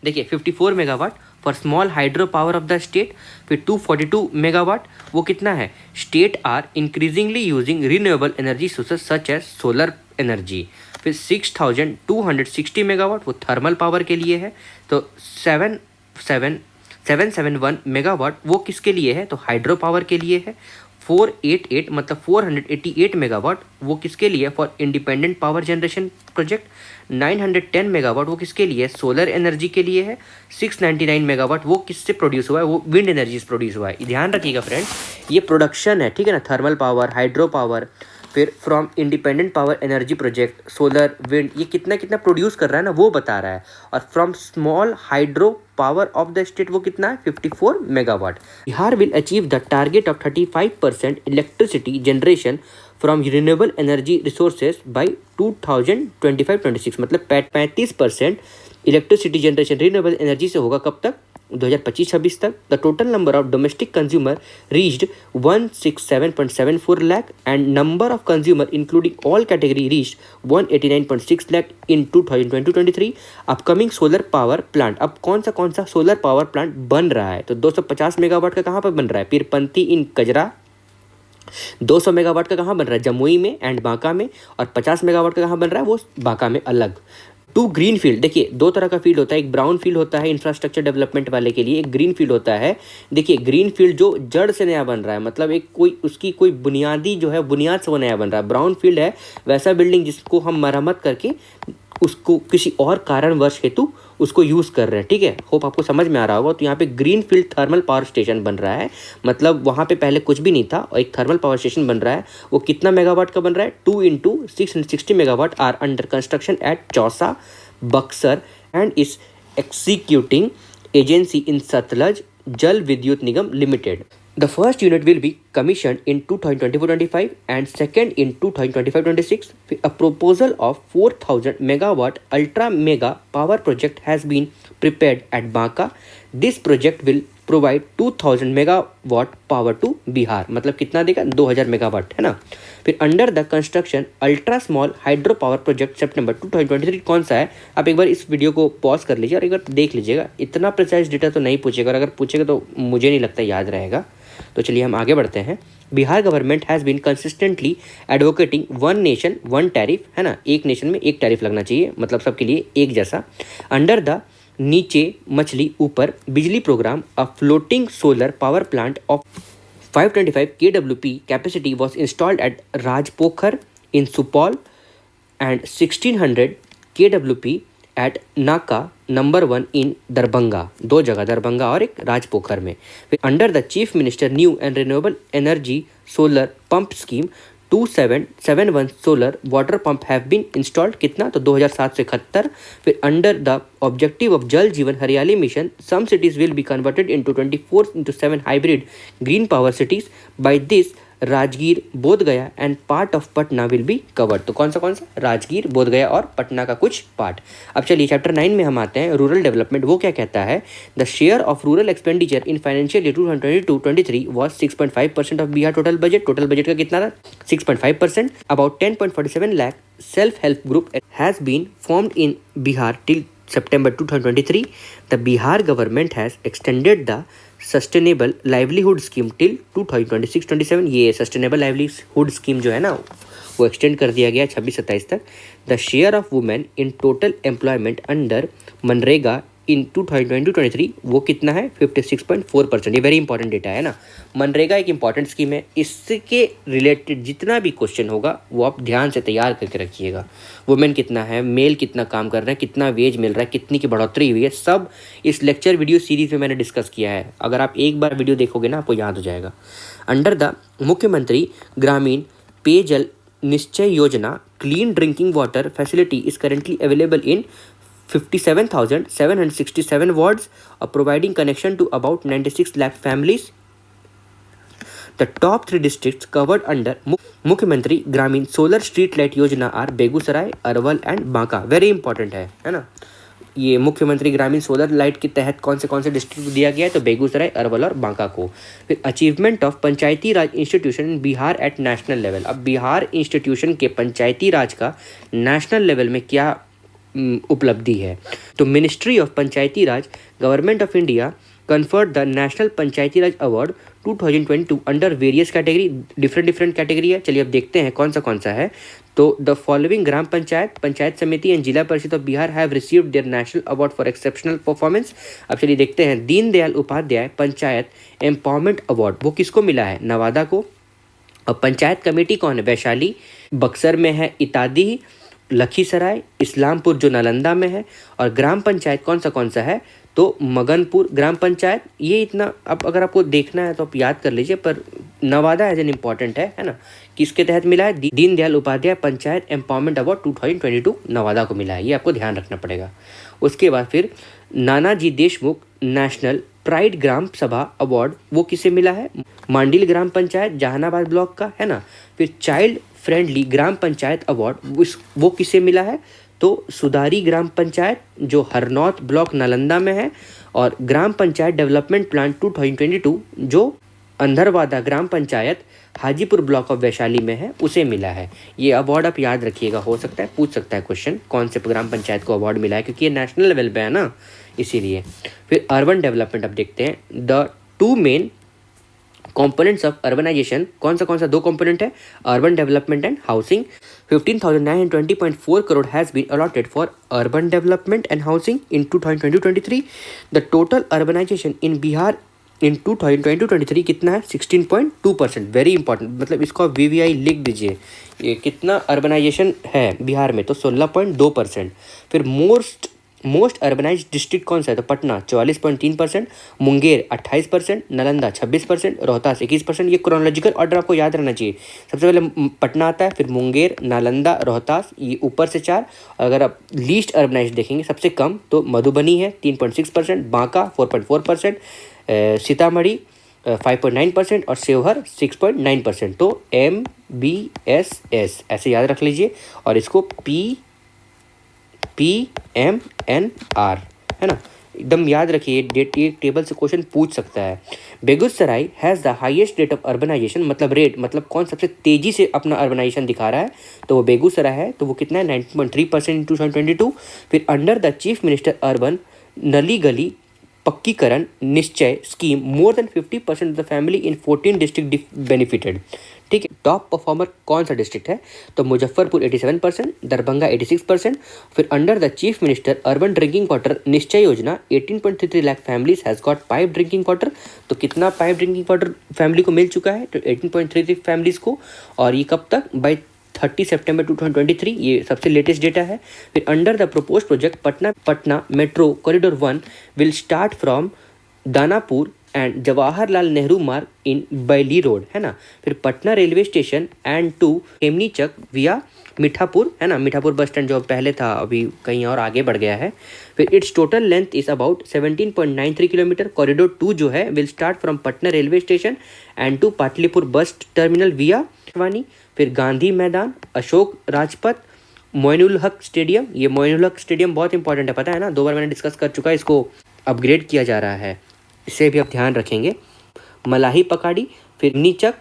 देखिए 54 megawatt for small hydro power of the state. फिर 242 मेगावाट वो कितना है, state are increasingly using renewable energy sources such as solar energy. फिर 6260 मेगावाट वो थर्मल पावर के लिए है। तो 771 मेगावाट वो किसके लिए है, तो हाइड्रो पावर के लिए है। 488 मतलब 488 मेगावाट वो किसके लिए, for independent power generation project. 910 megawatt वो किसके लिए, सोलर एनर्जी के लिए है। 699 मेगावाट वो किससे प्रोड्यूस हुआ है, वो विंड एनर्जी से प्रोड्यूस हुआ है। ध्यान रखिएगा फ्रेंड्स, ये प्रोडक्शन है, ठीक है ना, थर्मल पावर, हाइड्रो पावर, फिर from independent power energy project, solar, wind, ये कितना कितना प्रोड्यूस कर रहा है ना, वो बता रहा है। और from small hydro power of the state वो कितना है, 54 megawatt. Bihar will achieve the target of 35% electricity generation from renewable energy resources by 2025-26, मतलब 35% इलेक्ट्रिसिटी जनरेशन रिन्यूएबल एनर्जी से होगा कब तक, 2025-26 तक। The total number of domestic consumer reached 167.74 lakh and number of consumer including all category reached 189.6 lakh in 2022-23। Upcoming solar power plant, अब कौन सा solar power plant बन रहा है, तो 250 मेगावाट का कहाँ पर बन रहा है, पीरपंती इन कजरा। 200 मेगावाट का कहाँ बन रहा है, जमुई में एंड बांका में। और 50 मेगावाट का कहाँ बन रहा है, वो बांका में अलग। 2 ग्रीन फील्ड, देखिए 2 तरह का फील्ड होता है, एक ब्राउन फील्ड होता है इंफ्रास्ट्रक्चर डेवलपमेंट वाले के लिए, एक ग्रीन फील्ड होता है। देखिए ग्रीन फील्ड जो जड़ से नया बन रहा है, मतलब एक कोई उसकी कोई बुनियादी जो है बुनियाद से वो नया बन रहा है। ब्राउन फील्ड है वैसा बिल्डिंग जिसको हम मरम्मत करके उसको किसी और कारणवश हेतु उसको यूज़ कर रहे हैं, ठीक है। होप आपको समझ में आ रहा होगा। तो यहाँ पे green field thermal power station बन रहा है, मतलब वहाँ पे पहले कुछ भी नहीं था और एक थर्मल पावर स्टेशन बन रहा है। वो कितना मेगावाट का बन रहा है, 2 × 660 megawatt are under construction at Chausa, Buxar and is executing agency in Satluj Jal Vidyut Nigam Limited. The first unit will be commissioned in 2024-25 and second in 2025-26. A proposal of 4,000 megawatt ultra mega power project has been prepared at Banka. This project will provide 2,000 megawatt power to Bihar. मतलब कितना देगा, 2,000 megawatt है ना। फिर under the construction ultra small hydro power project सितंबर 2023 कौन सा है, आप एक बार इस वीडियो को पॉज कर लीजिए और एक बार देख लीजिएगा। इतना प्रिसाइज डेटा तो नहीं पूछेगा, और अगर पूछेगा तो मुझे नहीं लगता याद रहेगा। तो चलिए हम आगे बढ़ते हैं। Bihar government has been consistently advocating 1 nation 1 tariff, है ना, एक नेशन में एक टैरिफ लगना चाहिए, मतलब सबके लिए एक जैसा। अंडर द नीचे मछली ऊपर बिजली programme a floating solar power plant of 525 kWp capacity was installed at Rajpokhar in Supaul and 1600 kWp at Naka number 1 इन दरभंगा, 2 जगह दरभंगा और एक राजपोखर में। फिर under the chief minister new and renewable energy solar pump scheme 2771 solar water pump have been installed, कितना, तो 2771। फिर under the objective of Jal Jeevan Hariyali mission some cities will be converted into 24/7 hybrid green power cities. By this Rajgir, Bodhgaya and part of Patna will be covered. तो कौन सा राजगीर, बोधगया और पटना का कुछ part. अब चलिए चैप्टर 9 में हम आते हैं, रूरल डेवलपमेंट। वो क्या कहता है, the share of rural expenditure in financial year 2022-23 was 6.5% of Bihar total budget. Total budget का कितना था, 6.5%। About 10.47 lakh self help group has been formed in Bihar till September 2023. The Bihar government has extended the sustainable livelihood scheme till 2026-27। ये sustainable livelihood scheme जो है ना वो extend कर दिया गया 26-27 तक। The share of women in total employment under MNREGA in 2022-23 वो कितना है 56.4%। ये वेरी इंपॉर्टेंट डेटा है ना। मनरेगा एक इंपॉर्टेंट स्कीम है, इसके रिलेटेड जितना भी क्वेश्चन होगा वो आप ध्यान से तैयार करके रखिएगा। वुमेन कितना है, मेल कितना काम कर रहे हैं, कितना वेज मिल रहा है, कितनी की बढ़ोतरी हुई है, सब इस लेक्चर वीडियो सीरीज में मैंने डिस्कस किया है। अगर आप एक बार वीडियो देखोगे ना आपको याद हो जाएगा। अंडर द मुख्यमंत्री ग्रामीण पेयजल निश्चय योजना clean drinking water facility is currently available in 57,767 wards, providing connection to about 96 lakh families. The top 3 districts covered under Mukhyamantri Gramin solar street light Yojana are Begusarai, Arwal and Banka. Very important है ना। ये मुख्यमंत्री ग्रामीण सोलर लाइट के तहत कौन से डिस्ट्रिक्ट को दिया गया है, तो बेगूसराय, अरवल और बांका को। फिर achievement of Panchayati Raj institution in Bihar at national level. अब बिहार इंस्टीट्यूशन के पंचायती राज का नेशनल लेवल में क्या उपलब्धि है, तो ministry of Panchayati Raj government of India conferred the national Panchayati Raj award 2022 under various category. Different category है। चलिए अब देखते हैं कौन सा है। तो द फॉलोइंग ग्राम पंचायत, पंचायत समिति एंड जिला परिषद of Bihar have received there national award for exceptional performance. अब चलिए देखते हैं। दीनदयाल उपाध्याय पंचायत एम्पावरमेंट अवार्ड वो किसको मिला है, नवादा को। अब पंचायत कमेटी कौन है, वैशाली, बक्सर में है इतादी, लखीसराय, इस्लामपुर जो नालंदा में है, और ग्राम पंचायत कौन सा है, तो मगनपुर ग्राम पंचायत। ये इतना अब अगर आपको देखना है तो आप याद कर लीजिए, पर नवादा एज एन इम्पॉर्टेंट है ना। किसके तहत मिला है, दीनदयाल उपाध्याय पंचायत एम्पावरमेंट अवार्ड 2022 नवादा को मिला है। ये आपको ध्यान रखना पड़ेगा। उसके बाद फिर नानाजी देशमुख नेशनल प्राइड ग्राम सभा अवार्ड वो किसे मिला है, मांडिल ग्राम पंचायत जहानाबाद ब्लॉक का है ना। फिर चाइल्ड फ्रेंडली ग्राम पंचायत अवार्ड वो किसे मिला है, तो सुधारी ग्राम पंचायत जो हरनौत ब्लॉक नालंदा में है, और ग्राम पंचायत डेवलपमेंट प्लान 2022 जो अंधरवादा ग्राम पंचायत हाजीपुर ब्लॉक ऑफ वैशाली में है उसे मिला है। ये अवार्ड आप याद रखिएगा, हो सकता है पूछ सकता है क्वेश्चन कौन से ग्राम पंचायत को अवार्ड मिला है, क्योंकि ये नेशनल लेवल पे है ना, इसीलिए। फिर अर्बन डेवलपमेंट अब देखते हैं। The two main components of urbanisation कौन सा दो कंपोनेंट है, urban development and housing. 15,920.4 crore has been allotted for urban development and housing in 2022-23. The total urbanization in Bihar in 2022-23 कितना है, 16.2%। वेरी इंपॉर्टेंट, मतलब इसको VVI लिख दीजिए। ये कितना अर्बनाइजेशन है बिहार में, तो 16.2%। फिर मोस्ट अर्बनाइज्ड डिस्ट्रिक्ट कौन सा है, तो पटना 44.3%, मुंगेर 28%, नालंदा 26%, रोहतास 21%। ये क्रोनोलॉजिकल ऑर्डर आपको याद रहना चाहिए। सबसे पहले पटना आता है, फिर मुंगेर, नालंदा, रोहतास, ये ऊपर से 4। अगर आप लीस्ट अर्बनाइज्ड देखेंगे सबसे कम तो मधुबनी है 3.6%, बांका 4.4%, सीतामढ़ी 5.9% और शिवहर 6.9%। तो MBSS ऐसे याद रख लीजिए, और इसको PMNR है ना, एकदम याद रखिए। डेट ये टेबल से क्वेश्चन पूछ सकता है। Begusarai has the highest rate of urbanisation, मतलब कौन सबसे तेजी से अपना अर्बनाइजेशन दिखा रहा है, तो वो बेगूसराय है। तो वो कितना है 19.3% इन 2022। फिर under the chief minister urban नली गली पक्कीकरण निश्चय scheme more than 50% of the family in 14 district benefited. ठीक है। टॉप परफॉर्मर कौन सा डिस्ट्रिक्ट है, तो मुजफ्फरपुर 87%, दरभंगा 86%। फिर under the chief minister urban drinking water निश्चय योजना 18.33 lakh families has got pipe drinking water. तो कितना पाइप ड्रिंकिंग वाटर फैमिली को मिल चुका है, तो 18.33 फैमिलीज को। और ये कब तक, बाई 30 सितंबर 2023, ये सबसे लेटेस्ट डेटा है। फिर under the propose project Patna metro corridor 1 will start from Danapur and Jawaharlal Nehru Marg in Bailey road है ना। फिर Patna railway station and to Hemnichak via Mithapur है ना, मीठापुर बस स्टैंड जो पहले था अभी कहीं और आगे बढ़ गया है। फिर its total length is about 17.93 kilometre. Corridor 2 जो है will start from Patna railway station and to Pataliputra bus terminal विया वानी। फिर गांधी मैदान, अशोक राजपथ, मोइनुल हक स्टेडियम। ये मोइनुल हक स्टेडियम बहुत इंपॉर्टेंट है, पता है ना, 2 बार मैंने डिस्कस कर चुका है, इसको अपग्रेड किया जा रहा है, इसे भी आप ध्यान रखेंगे। मलाही पकाड़ी, फिर Nichak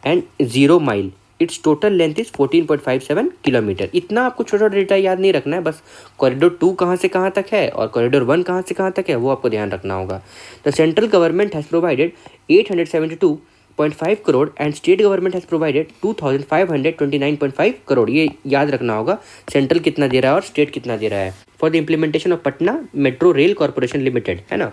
and 0 mile. Its total length is 14.57 kilometre. इतना आपको छोटा छोटा डेटा याद नहीं रखना है, बस कॉरिडोर 2 कहाँ से कहाँ तक है और कॉरिडोर 1 कहाँ से कहाँ तक है वो आपको ध्यान रखना होगा। The central government has provided 872.5 crore and state government has provided 2529.5 crore. ये याद रखना होगा, सेंट्रल कितना दे रहा है और स्टेट कितना दे रहा है for the implementation of Patna metro rail corporation limited, है ना।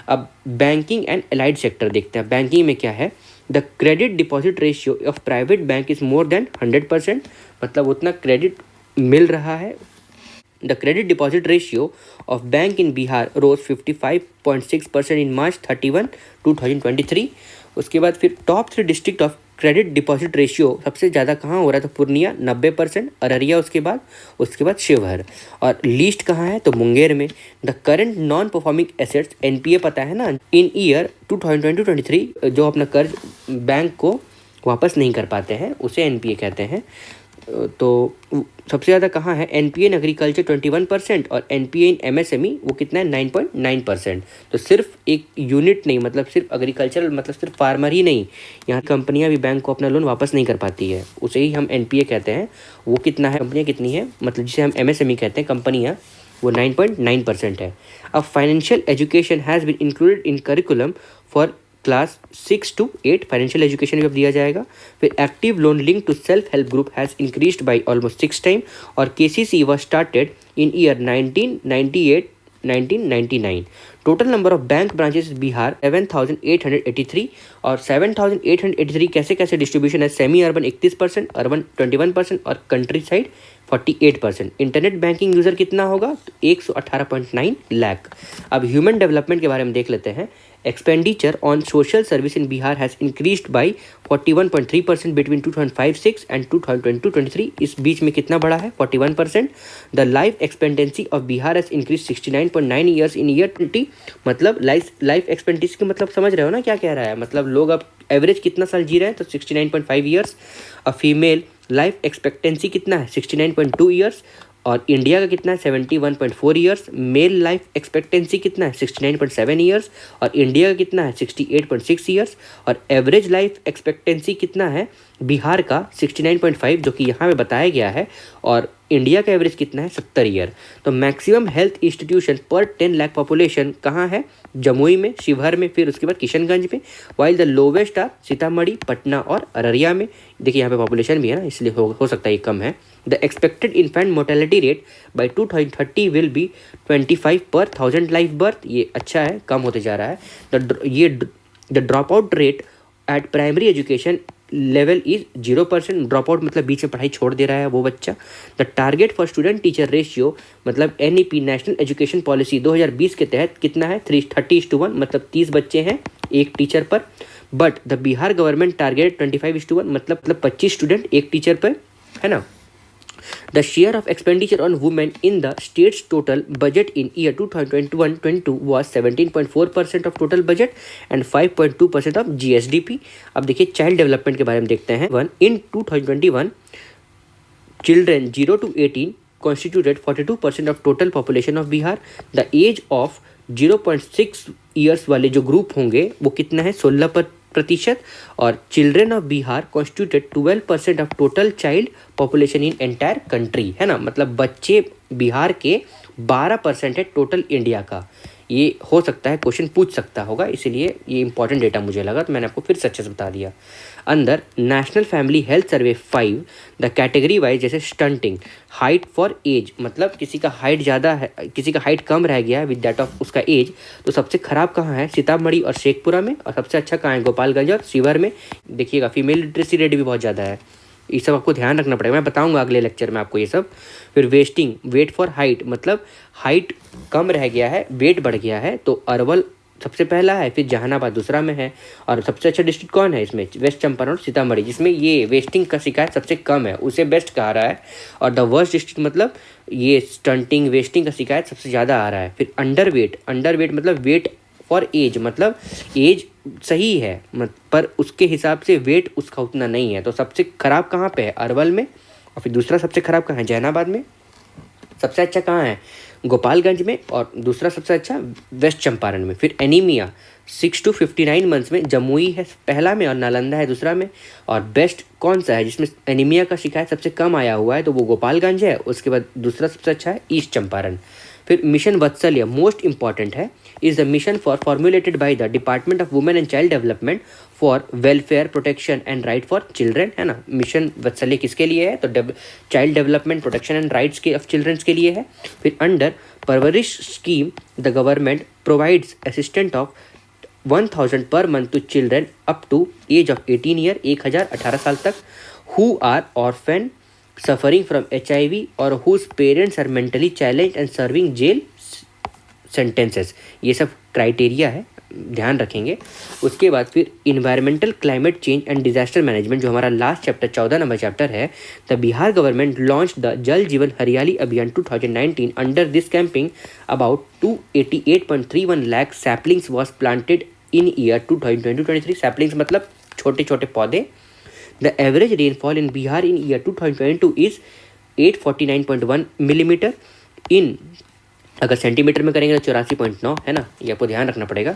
अब बैंकिंग एंड एलाइड सेक्टर देखते हैं। बैंकिंग में क्या है, the credit deposit ratio of private bank is more than 100%, मतलब उतना क्रेडिट मिल रहा है। The credit deposit ratio of bank in Bihar rose 55.6% in March 31, 2023। उसके बाद फिर top 3 district of credit deposit ratio सबसे ज़्यादा कहाँ हो रहा है, तो पूर्णिया 90%, अररिया उसके बाद शिवहर, और लीस्ट कहाँ है तो मुंगेर में। The current non performing assets NPA पता है ना, इन ईयर 2022-23 जो अपना कर्ज बैंक को वापस नहीं कर पाते हैं उसे NPA कहते हैं। तो सबसे ज़्यादा कहाँ है, NPA इन एग्रीकल्चर 21% और NPA इन MSME वो कितना है 9.9%। तो सिर्फ एक यूनिट नहीं, मतलब सिर्फ एग्रीकल्चरल मतलब सिर्फ फार्मर ही नहीं, यहाँ कंपनियाँ भी बैंक को अपना लोन वापस नहीं कर पाती है, उसे ही हम NPA कहते हैं। वो कितना है, कंपनियाँ कितनी है, मतलब जिसे हम MSME कहते हैं कंपनियाँ, वो 9.9% है। अब financial education has been included in curriculum for class 6 to 8, financial education भी अब दिया जाएगा। फिर active loan link to self help group has increased by almost 6 time, और KCC was started in year 1999। Total number of bank branches Bihar 7,883, और 7,883 कैसे कैसे distribution है, सेमी अर्बन 31%, अर्बन 21% और country side 48%। Internet banking user कितना होगा, तो 118.9 लाख। अब ह्यूमन डेवलपमेंट के बारे में देख लेते हैं। Expenditure on social service in Bihar has increased by 41.3% between 2005-06 and 2022-23। इस बीच में कितना बढ़ा है, 41%। The life expectancy of Bihar has increase 69.9 years in year 20, मतलब लाइफ एक्सपेक्टेंसी का मतलब समझ रहे हो ना क्या कह रहा है, मतलब लोग अब एवरेज कितना साल जी रहे हैं, तो 69.5 ईयर्स। और फीमेल लाइफ एक्सपेक्टेंसी कितना है, 69.2 ईयर्स, और इंडिया का कितना है 71.4 ईयर्स। मेल लाइफ एक्सपेक्टेंसी कितना है 69.7 ईयर्स, और इंडिया का कितना है 68.6 ईयर्स। और एवरेज लाइफ एक्सपेक्टेंसी कितना है बिहार का 69.5, जो कि यहाँ पे बताया गया है, और इंडिया का एवरेज कितना है 70 ईयर। तो मैक्सिमम हेल्थ इंस्टीट्यूशन पर 10 लाख पॉपुलेशन कहाँ है, जमुई में, शिवहर में, फिर उसके बाद किशनगंज में, while the lowest are Sitamarhi, Patna और अररिया में। देखिए यहाँ पे पॉपुलेशन भी है ना, इसलिए हो सकता है ये कम है। The expected infant mortality rate by 2030 will be 25 पर 1000 लाइफ बर्थ। ये अच्छा है, कम होते जा रहा है। The drop out rate at primary education level is 0%। Drop out मतलब बीच में पढ़ाई छोड़ दे रहा है वो बच्चा। The target for student teacher ratio मतलब NEP नेशनल एजुकेशन पॉलिसी 2020 के तहत कितना है 30:1, मतलब 30 बच्चे हैं एक टीचर पर। But the Bihar government target 25:1, मतलब 25 स्टूडेंट एक टीचर पर, है ना। The share of expenditure on women in the state's total budget in year 2021-22 was 17.4% of total budget and 5.2% of GSDP। अब देखिए चाइल्ड डेवलपमेंट के बारे में देखते हैं। In 2021 children 0 to 18 constituted 42% of total population of Bihar। The age of 0.6 years वाले जो group होंगे वो कितना है 16%, और children of Bihar constituted 12% of total child population in entire country, है ना। मतलब बच्चे बिहार के 12% है टोटल इंडिया का। ये हो सकता है क्वेश्चन पूछ सकता होगा, इसीलिए ये इंपॉर्टेंट डेटा मुझे लगा, तो मैंने आपको फिर से अच्छे से बता दिया। अंदर national family health survey 5 the category wise, जैसे स्टंटिंग, हाइट फॉर एज, मतलब किसी का हाइट ज़्यादा है, किसी का हाइट कम रह गया है विद दैट ऑफ उसका एज, तो सबसे खराब कहाँ है सीतामढ़ी और शेखपुरा में, और सबसे अच्छा कहाँ है गोपालगंज और शिवहर में। देखिएगा फीमेल लिटरेसी रेट भी बहुत ज़्यादा है, ये सब आपको ध्यान रखना पड़ेगा, मैं बताऊंगा अगले लेक्चर में आपको ये सब। फिर वेस्टिंग, वेट फॉर हाइट, मतलब हाइट कम रह गया है, वेट बढ़ गया है, तो अरवल सबसे पहला है, फिर जहानाबाद दूसरा में है, और सबसे अच्छा डिस्ट्रिक्ट कौन है इसमें, वेस्ट चंपारण और सीतामढ़ी, जिसमें ये वेस्टिंग का शिकायत सबसे कम है, उसे बेस्ट कहा रहा है। और द वर्स्ट डिस्ट्रिक्ट मतलब ये स्टंटिंग वेस्टिंग का शिकायत सबसे ज़्यादा आ रहा है। फिर अंडर वेट मतलब वेट फॉर एज, मतलब एज सही है पर उसके हिसाब से वेट उसका उतना नहीं है, तो सबसे खराब कहाँ पे है अरवल में, और फिर दूसरा सबसे खराब कहाँ है जहानाबाद में, सबसे अच्छा कहाँ है गोपालगंज में, और दूसरा सबसे अच्छा वेस्ट चंपारण में। फिर एनीमिया 6 to 59 मंथ्स में जमुई है पहला में और नालंदा है दूसरा में। और बेस्ट कौन सा है जिसमें एनीमिया का शिकायत सबसे कम आया हुआ है, तो वो गोपालगंज है। उसके बाद दूसरा सबसे अच्छा है ईस्ट चंपारण। फिर मिशन वत्सल्य मोस्ट इंपॉर्टेंट है, is the mission formulated by the department of women and child development for welfare protection and right for children, है ना। मिशन वत्सल्य किसके लिए है, तो child development protection and rights के ऑफ चिल्ड्रंस के लिए है। फिर under Parvarish scheme the government provides assistant of 1000 per month to children up to age of 18 year, 1018 साल तक, who are orphan suffering from HIV और whose parents are mentally challenge and serving jail sentences. ये सब criteria है, ध्यान रखेंगे। उसके बाद फिर environmental climate change and disaster management, जो हमारा लास्ट चैप्टर 14 नंबर चैप्टर है। The Bihar government launch the Jal Jeevan Hariyali Abhiyan 2019। Under this camping about 288.31 lakh saplings was planted in year 2022-23। Saplings मतलब छोटे छोटे पौधे। The average rainfall in Bihar in year 2022 is 849.1 millimetre इन, अगर centimetre में करेंगे तो 84.9 है ना, ये आपको ध्यान रखना पड़ेगा।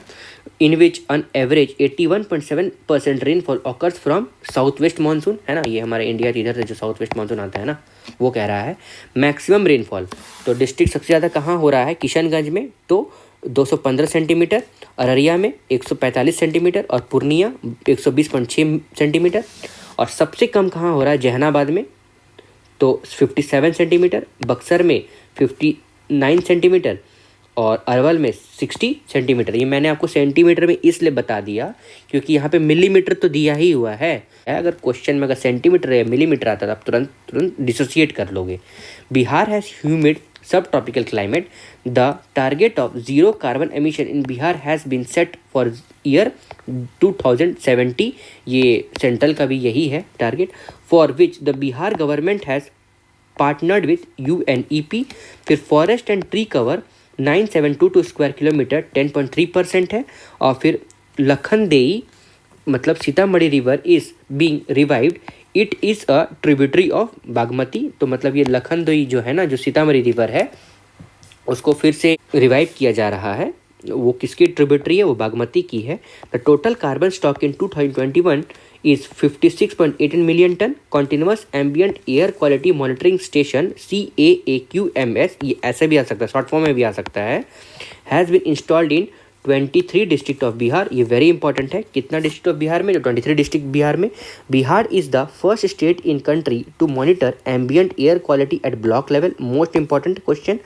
In which on average 81.7% rainfall occurs from south west monsoon, है ना। ये हमारे इंडिया के इधर से जो साउथ वेस्ट मानसून आता है ना, वो कह रहा है। मैक्सिमम रेनफॉल तो डिस्ट्रिक्ट सबसे ज़्यादा कहाँ हो रहा है, किशनगंज में तो 215 सेंटीमीटर, अररिया में 145 सेंटीमीटर और पूर्णिया 120.6 सेंटीमीटर। और सबसे कम कहाँ हो रहा है, जहानाबाद में तो 57 सेंटीमीटर, बक्सर में 59 सेंटीमीटर और अरवल में 60 सेंटीमीटर। ये मैंने आपको सेंटीमीटर में इसलिए बता दिया क्योंकि यहाँ पे मिलीमीटर तो दिया ही हुआ है। अगर क्वेश्चन में अगर सेंटीमीटर या मिलीमीटर आता तो आप तुरंत डिसोसिएट कर लोगे। Bihar has humid sub tropical climate. The target of zero carbon emission in Bihar has been set for year 2070। ये सेंट्रल का भी यही है target, for which the Bihar government has partnered with UNEP। फिर forest and tree cover 9722 square kilometre 10.3% है। और फिर लखनदेई मतलब Sitamarhi river is being revived, it is a tributary of Bagmati. तो मतलब ये लखनदेई जो है ना, जो सीतामढ़ी रिवर है, उसको फिर से रिवाइव किया जा रहा है। वो किसकी ट्रिब्यूटरी है, वो बागमती की है। The total carbon stock in 2021 is 56.18 million ton। Continuous ambient air quality monitoring station CAAQMS, ये ऐसे भी आ सकता है, शॉर्ट फॉर्म में भी आ सकता है, has been installed in 23 district of Bihar. ये वेरी इंपॉर्टेंट है, कितना डिस्ट्रिक्ट ऑफ बिहार में, जो 23 डिस्ट्रिक्ट बिहार में। Bihar is the first state in country to monitor ambient air quality at block level. Most important question.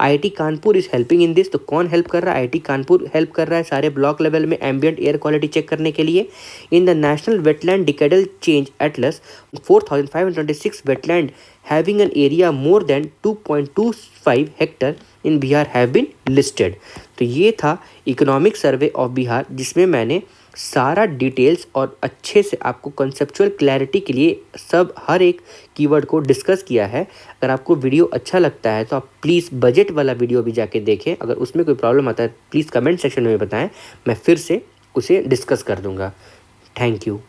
IIT Kanpur is helping in this. तो कौन help कर रहा है, IIT कानपुर हेल्प कर रहा है सारे ब्लॉक लेवल में एम्बियंट एयर क्वालिटी चेक करने के लिए। In the national wetland decadal change atlas 4526 wetland having an area more than 2.25 hectare in Bihar have been listed. तो ये था इकोनॉमिक सर्वे ऑफ बिहार, जिसमें मैंने सारा डिटेल्स और अच्छे से आपको कंसेप्चुअल क्लैरिटी के लिए सब हर एक कीवर्ड को डिस्कस किया है। अगर आपको वीडियो अच्छा लगता है तो आप प्लीज़ बजट वाला वीडियो भी जाके देखें। अगर उसमें कोई प्रॉब्लम आता है प्लीज़ कमेंट सेक्शन में बताएं, मैं फिर से उसे डिस्कस कर दूंगा। Thank you.